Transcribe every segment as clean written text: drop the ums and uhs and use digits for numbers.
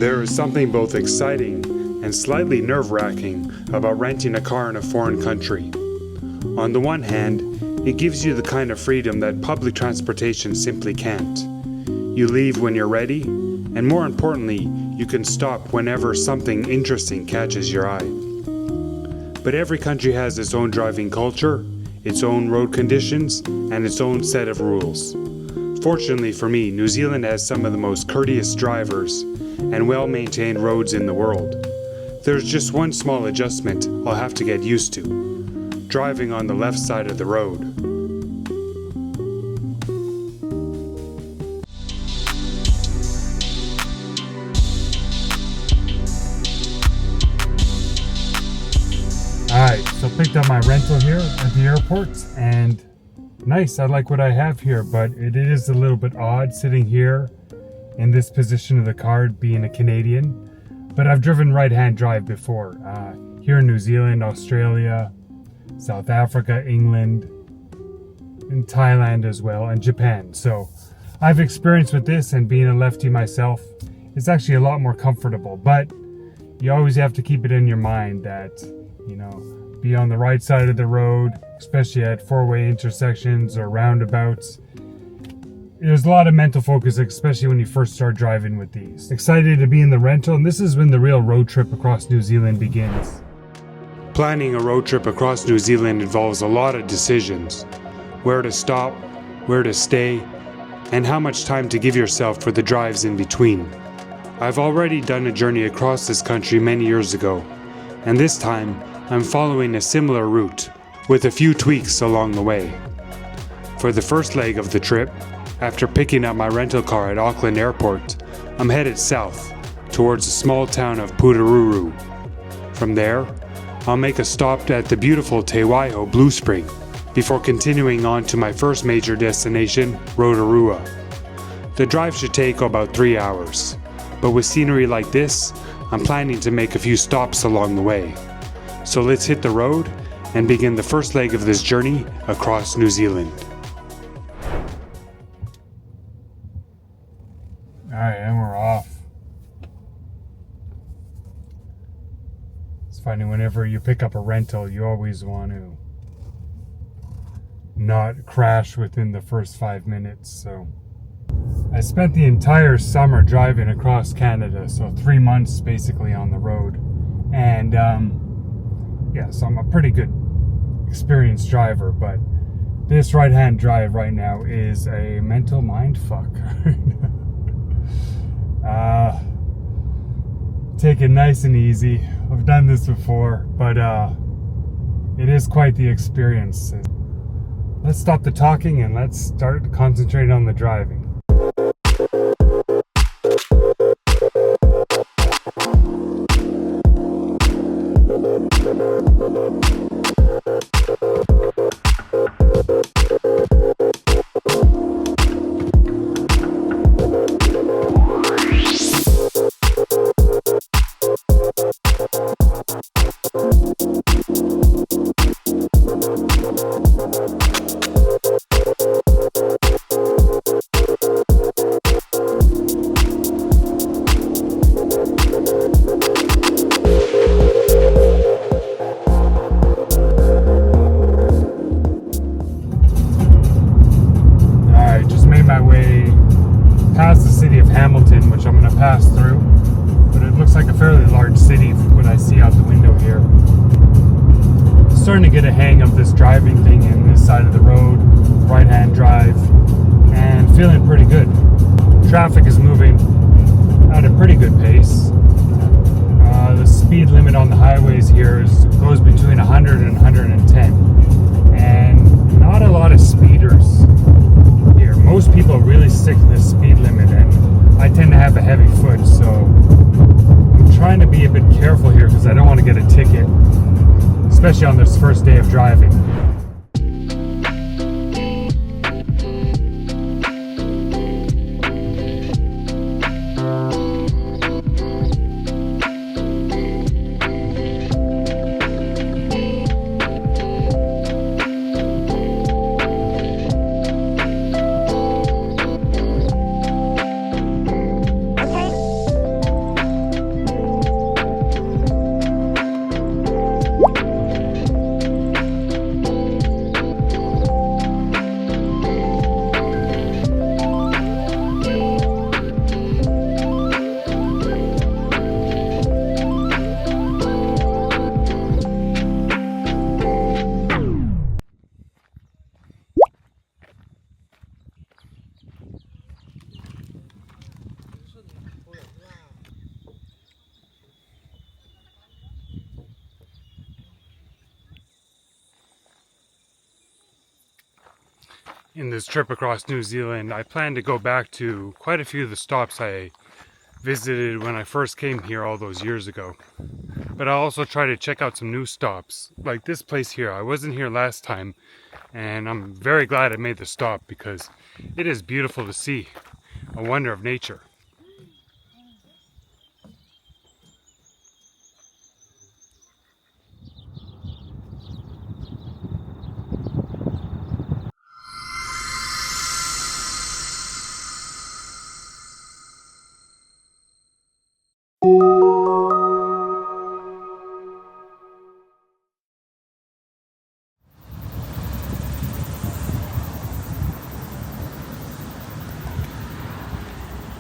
There is something both exciting and slightly nerve-wracking about renting a car in a foreign country. On the one hand, it gives you the kind of freedom that public transportation simply can't. You leave when you're ready, and more importantly, you can stop whenever something interesting catches your eye. But every country has its own driving culture, its own road conditions, and its own set of rules. Fortunately for me, New Zealand has some of the most courteous drivers and well-maintained roads in the world. There's just one small adjustment I'll have to get used to: driving on the left side of the road. Alright, so picked up my rental here at the airport, and nice, I like what I have here, but it is a little bit odd sitting here in this position of the car being a Canadian. But I've driven right-hand drive before, here in New Zealand, Australia, South Africa, England, and Thailand as well, and Japan. So I've experienced with this, and being a lefty myself, it's actually a lot more comfortable. But you always have to keep it in your mind that, you know, be on the right side of the road, especially at four-way intersections or roundabouts. There's a lot of mental focus, especially when you first start driving with these. Excited to be in the rental, and this is when the real road trip across New Zealand begins. Planning a road trip across New Zealand involves a lot of decisions. Where to stop, where to stay, and how much time to give yourself for the drives in between. I've already done a journey across this country many years ago, and this time I'm following a similar route, with a few tweaks along the way. For the first leg of the trip, after picking up my rental car at Auckland Airport, I'm headed south, towards the small town of Putaruru. From there, I'll make a stop at the beautiful Te Waihou Blue Spring, before continuing on to my first major destination, Rotorua. The drive should take about 3 hours, but with scenery like this, I'm planning to make a few stops along the way. So let's hit the road and begin the first leg of this journey across New Zealand. Alright, and we're off. It's funny, whenever you pick up a rental, you always want to not crash within the first 5 minutes. So I spent the entire summer driving across Canada, so 3 months basically on the road. And yeah, so I'm a pretty good experienced driver, but this right-hand drive right now is a mental mind fuck. Take it nice and easy. I've done this before, but it is quite the experience. Let's stop the talking and let's start concentrating on the driving. Which I'm going to pass through, but it looks like a fairly large city from what I see out the window here. Starting to get a hang of this driving thing in this side of the road, right-hand drive, and feeling pretty good. Traffic is moving at a pretty good pace. The speed limit on the highways here goes between 100 and 110, and not a lot of speeders here. Most people really stick to the speed limit, and I tend to have a heavy foot, so I'm trying to be a bit careful here because I don't want to get a ticket, especially on this first day of driving. In this trip across New Zealand, I plan to go back to quite a few of the stops I visited when I first came here all those years ago. But I'll also try to check out some new stops, like this place here. I wasn't here last time, and I'm very glad I made the stop because it is beautiful to see. A wonder of nature.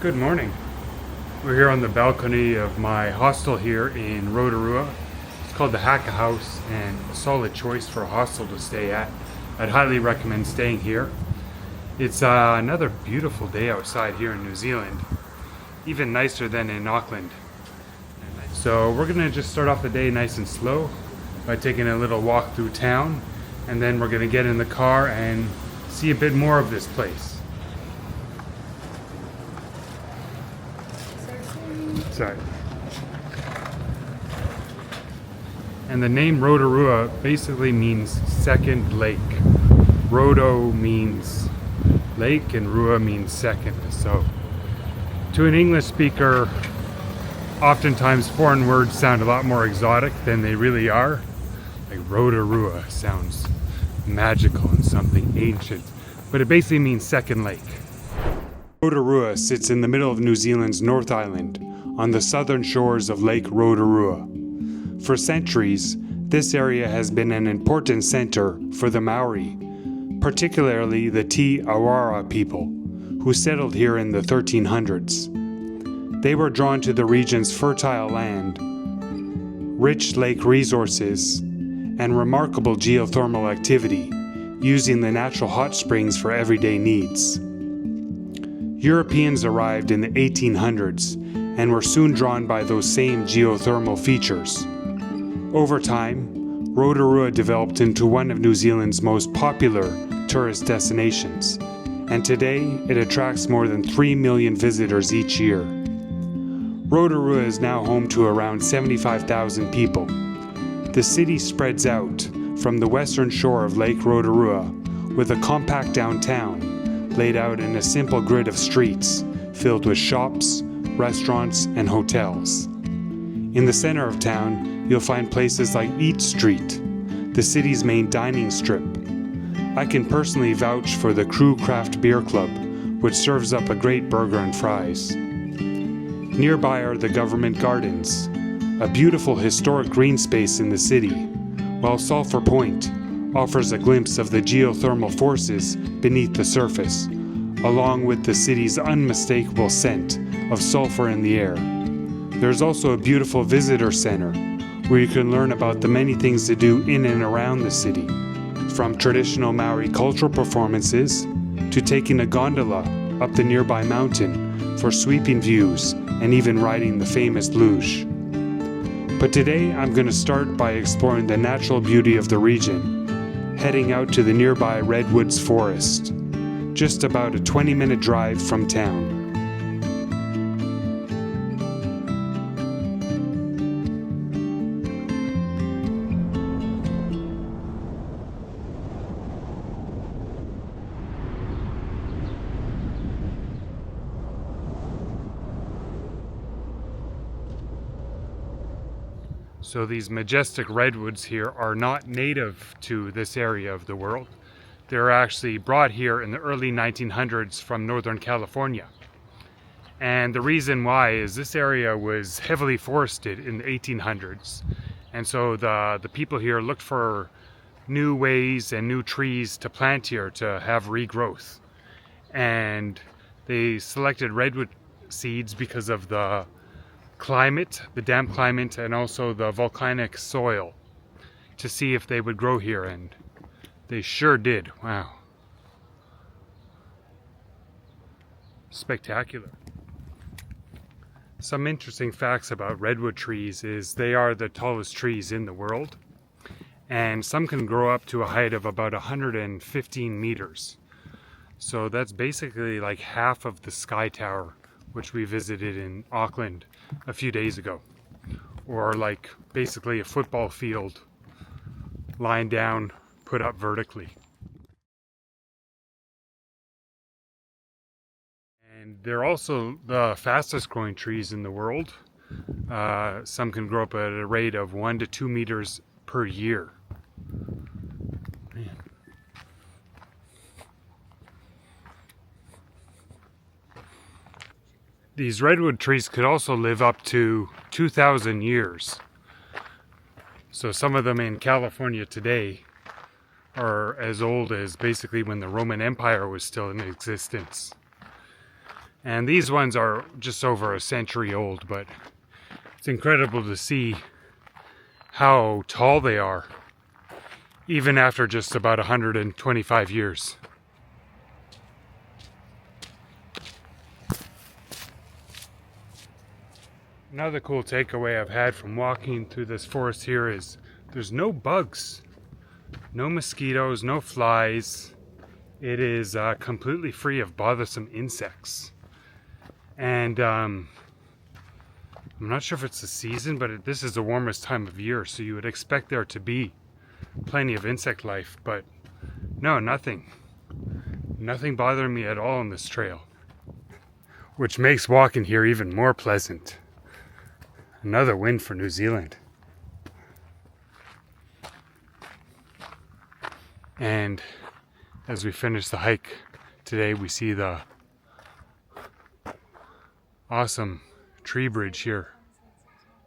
Good morning. We're here on the balcony of my hostel here in Rotorua. It's called the Haka House and a solid choice for a hostel to stay at. I'd highly recommend staying here. It's another beautiful day outside here in New Zealand, even nicer than in Auckland. So we're gonna just start off the day nice and slow by taking a little walk through town, and then we're gonna get in the car and see a bit more of this place. Sorry. And the name Rotorua basically means second lake. Roto means lake and Rua means second. So to an English speaker, oftentimes foreign words sound a lot more exotic than they really are. Like Rotorua sounds magical and something ancient, but it basically means second lake. Rotorua sits in the middle of New Zealand's North Island, on the southern shores of Lake Rotorua. For centuries, this area has been an important center for the Māori, particularly the Te Waihou people, who settled here in the 1300s. They were drawn to the region's fertile land, rich lake resources, and remarkable geothermal activity, using the natural hot springs for everyday needs. Europeans arrived in the 1800s and were soon drawn by those same geothermal features. Over time, Rotorua developed into one of New Zealand's most popular tourist destinations, and today it attracts more than 3 million visitors each year. Rotorua is now home to around 75,000 people. The city spreads out from the western shore of Lake Rotorua with a compact downtown laid out in a simple grid of streets filled with shops, restaurants, and hotels. In the center of town, you'll find places like Eat Street, the city's main dining strip. I can personally vouch for the Crew Craft Beer Club, which serves up a great burger and fries. Nearby are the government gardens, a beautiful historic green space in the city, while Sulphur Point offers a glimpse of the geothermal forces beneath the surface, along with the city's unmistakable scent of sulfur in the air. There's also a beautiful visitor center where you can learn about the many things to do in and around the city, from traditional Maori cultural performances to taking a gondola up the nearby mountain for sweeping views and even riding the famous luge. But today I'm going to start by exploring the natural beauty of the region, heading out to the nearby Redwoods Forest, just about a 20-minute drive from town. So these majestic redwoods here are not native to this area of the world. They're actually brought here in the early 1900s from Northern California. And the reason why is this area was heavily forested in the 1800s. And so the people here looked for new ways and new trees to plant here to have regrowth. And they selected redwood seeds because of the climate, the damp climate, and also the volcanic soil to see if they would grow here, and they sure did. Wow. Spectacular. Some interesting facts about redwood trees is they are the tallest trees in the world, and some can grow up to a height of about 115 meters. So that's basically like half of the Sky Tower, which we visited in Auckland a few days ago. Or like basically a football field lying down, put up vertically. And they're also the fastest growing trees in the world. Some can grow up at a rate of 1 to 2 meters per year. Man. These redwood trees could also live up to 2,000 years. So some of them in California today are as old as basically when the Roman Empire was still in existence. And these ones are just over a century old, but it's incredible to see how tall they are, even after just about 125 years. Another cool takeaway I've had from walking through this forest here is there's no bugs, no mosquitoes, no flies. It is completely free of bothersome insects. And I'm not sure if it's the season, but this is the warmest time of year, so you would expect there to be plenty of insect life, but no, nothing. Nothing bothering me at all on this trail, which makes walking here even more pleasant. Another win for New Zealand. And as we finish the hike today, we see the awesome tree bridge here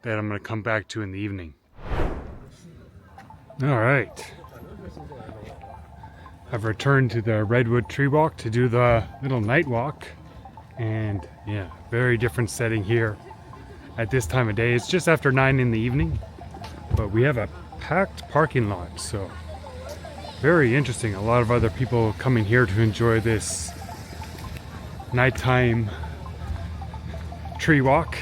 that I'm going to come back to in the evening. All right. I've returned to the Redwood Treewalk to do the little night walk. And yeah, very different setting here at this time of day. It's just after 9 in the evening, but we have a packed parking lot, so very interesting. A lot of other people coming here to enjoy this nighttime tree walk.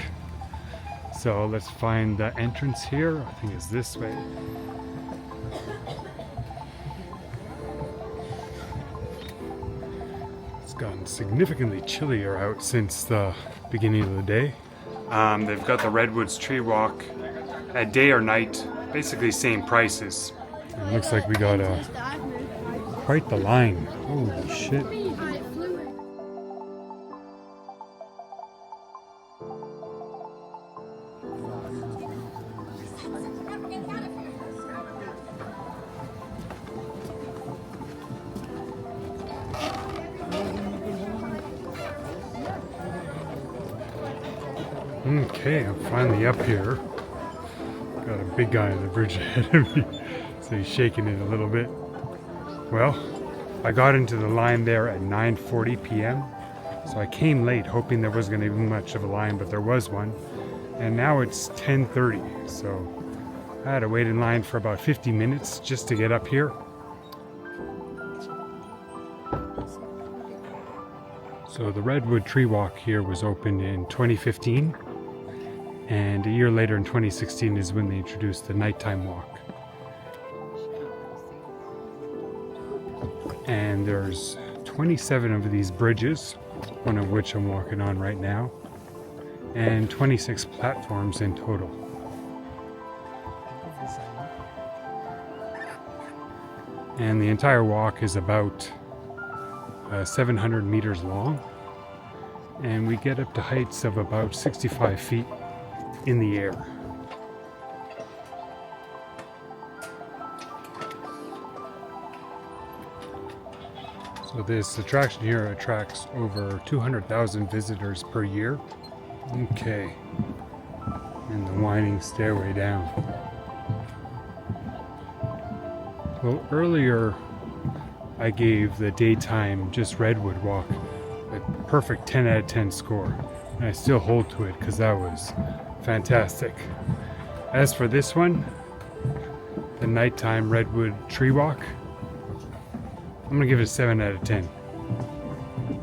So let's find the entrance here. I think it's this way. It's gotten significantly chillier out since the beginning of the day. They've got the Redwoods Tree Walk at day or night, basically same prices. It looks like we got quite the line. Holy shit. Okay, I'm finally up here. Got a big guy on the bridge ahead of me, so he's shaking it a little bit. Well, I got into the line there at 9:40 p.m. So I came late hoping there wasn't going to be much of a line, but there was one. And now it's 10:30, so I had to wait in line for about 50 minutes just to get up here. So the Redwood Tree Walk here was opened in 2015, and a year later in 2016 is when they introduced the nighttime walk. And there's 27 of these bridges, one of which I'm walking on right now, and 26 platforms in total. And the entire walk is about 700 meters long, and we get up to heights of about 65 feet in the air. So this attraction here attracts over 200,000 visitors per year. Okay, and the winding stairway down. Well, earlier I gave the daytime just Redwood walk a perfect 10 out of 10 score, and I still hold to it because that was fantastic. As for this one, the nighttime Redwood Tree Walk, I'm gonna give it a 7 out of 10.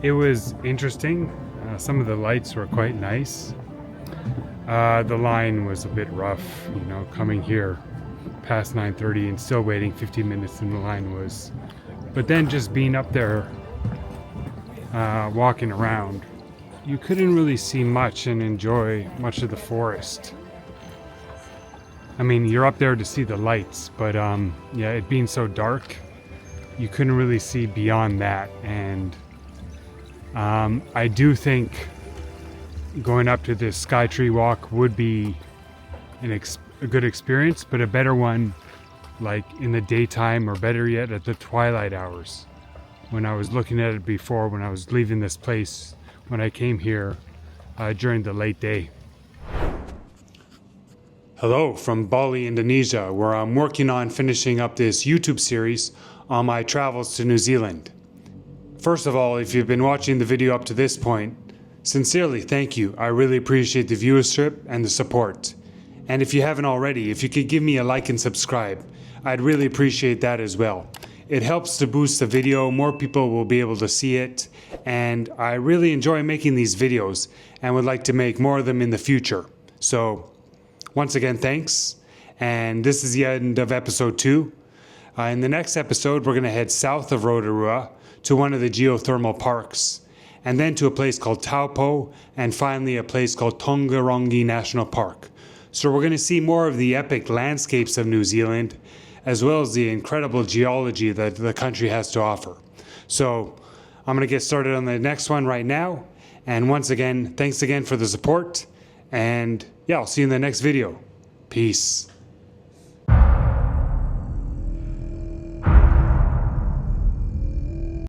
It was interesting. Some of the lights were quite nice. The line was a bit rough, you know, coming here past 9:30 and still waiting 15 minutes in the line was. But then just being up there walking around, you couldn't really see much and enjoy much of the forest. I mean, you're up there to see the lights, but yeah, it being so dark, you couldn't really see beyond that. And I do think going up to this Sky Treewalk would be a good experience, but a better one like in the daytime, or better yet at the twilight hours. When I was looking at it before, when I was leaving this place, when I came here during the late day. Hello from Bali, Indonesia, where I'm working on finishing up this YouTube series on my travels to New Zealand. First of all, if you've been watching the video up to this point, sincerely thank you. I really appreciate the viewership and the support. And if you haven't already, if you could give me a like and subscribe, I'd really appreciate that as well. It helps to boost the video, more people will be able to see it, and I really enjoy making these videos and would like to make more of them in the future. So, once again, thanks, and this is the end of episode 2. In the next episode, we're going to head south of Rotorua to one of the geothermal parks, and then to a place called Taupo, and finally a place called Tongarongi National Park. So we're going to see more of the epic landscapes of New Zealand, as well as the incredible geology that the country has to offer. So I'm going to get started on the next one right now. And once again, thanks again for the support. And yeah, I'll see you in the next video. Peace.